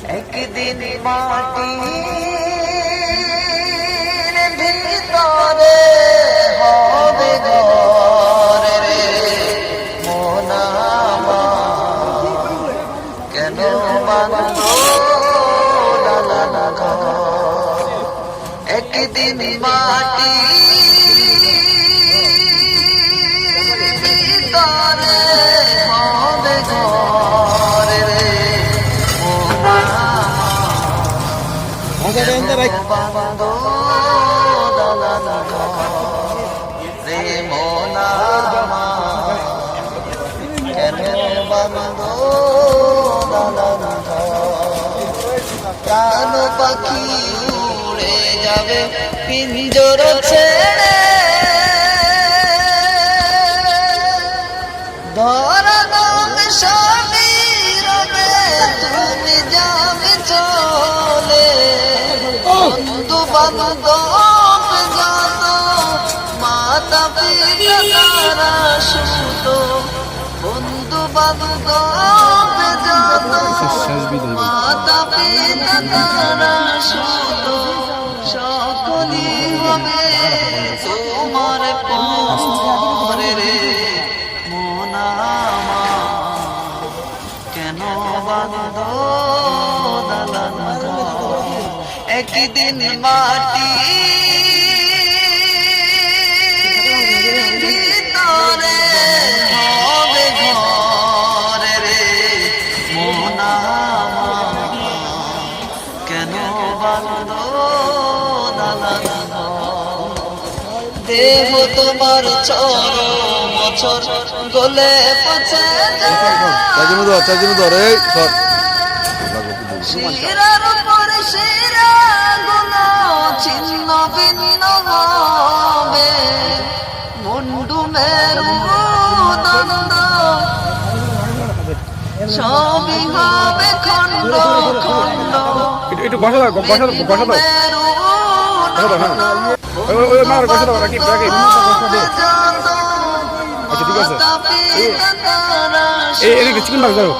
একদিন মাটির ভিতরে হবে ঘর রে মন আমার, কেন বাঁধো দালান ঘর। একদিন মাটির ভিতরে হবে ঘর রে বাঁধো দালান ঘর রে মন আমার, কেন বাঁধো দালান ঘর। প্রাণ পাখি উড়ে যাবে পিঞ্জর ছেড়ে, ধরা নামে স্বামী রবে তুমি যাবে চলে। বন্ধু বান্ধব যত মাতা পিতা তারা সুত, বন্ধু বান্ধব যত মাতা পিতা তারা সুত, সকলই হবে তোমার পরে রে মন আমার, কেন বাঁধো দালান ঘর। একদিন মাটি ভিতরে হবে ঘর রে মন আমার, কেন বাঁধো দালান ঘর। দেহ তোমার বছর গলে পচে শিরার উপর শিরা গুলো ছিন্ন ভিন্ন হবে, মুন্ডু মেরু দন্ড সবই হবে খণ্ড খণ্ড। একটু বসা দাও বসা দাও বসা দাও আচ্ছা ঠিক আছে। এই চিকেন বাগ দাও।